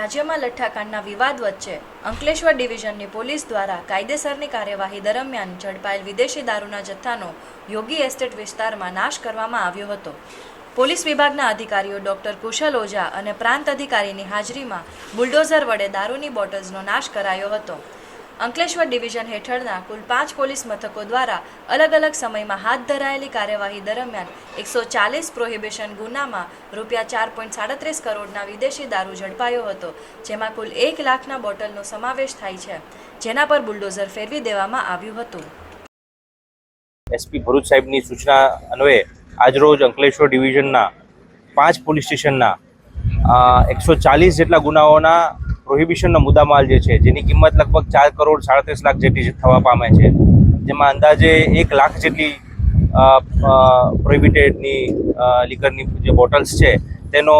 રાજ્યમાં લઠ્ઠાકાંડના વિવાદ વચ્ચે અંકલેશ્વર ડિવિઝનની પોલીસ દ્વારા કાયદેસરની કાર્યવાહી દરમિયાન ઝડપાયેલ વિદેશી દારૂના જથ્થાનો યોગી એસ્ટેટ વિસ્તારમાં નાશ કરવામાં આવ્યો હતો। પોલીસ વિભાગના અધિકારીઓ ડોક્ટર કુશલ ઓઝા અને પ્રાંત અધિકારીની હાજરીમાં બુલડોઝર વડે દારૂની બોટલ્સનો નાશ કરાયો હતો। અંકલેશ્વર ડિવિઝન હેઠળના કુલ 5 પોલીસ મથકો દ્વારા અલગ અલગ સમયમાં હાથ ધરાયેલી કાર્યવાહી દરમિયાન 140 પ્રોહિબિશન ગુનામાં ₹4.37 કરોડના વિદેશી દારૂ ઝડપાયો હતો, જેમાં કુલ 1 લાખના બોટલનો સમાવેશ થાય છે, જેના પર બુલડોઝર ફેરવી દેવામાં આવ્યું હતું। એસપી ભરૂચ સાહેબની સૂચના અન્વયે આજરોજ અંકલેશ્વર ડિવિઝનના 5 પોલીસ સ્ટેશનના 140 જેટલા ગુનાઓના પ્રોહિબિશનનો મુદ્દામાલ જે છે, જેની કિંમત લગભગ 4 કરોડ 37 લાખ જેટલી થવા પામે છે, જેમાં અંદાજે 1 લાખ જેટલી પ્રોહિબિટેડની લીકરની જે બોટલ્સ છે તેનો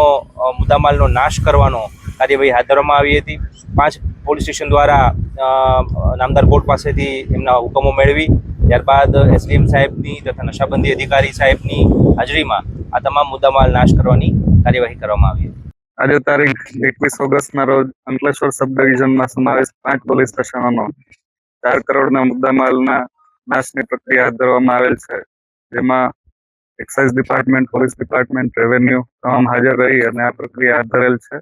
મુદ્દામાલનો નાશ કરવાનો કાર્યવાહી હાથ ધરવામાં આવી હતી। 5 પોલીસ સ્ટેશન દ્વારા નામદાર કોર્ટ પાસેથી એમના હુકમો મેળવી ત્યારબાદ એસડીએમ સાહેબની તથા નશાબંધી અધિકારી સાહેબની હાજરીમાં આ તમામ મુદ્દામાલ નાશ કરવાની કાર્યવાહી કરવામાં આવી હતી। આજે તારીખ 21 ઓગસ્ટના રોજ અંકલેશ્વર સબ ડિવિઝનમાં સમાવેશ 5 પોલીસ સ્ટેશનોનો 4 કરોડના મુદ્દામાલના નાશની પ્રક્રિયા હાથ ધરવામાં આવેલ છે, જેમાં excise department, police department, revenue તમામ હાજર રહી અને આ પ્રક્રિયા હાથ ધરેલ છે।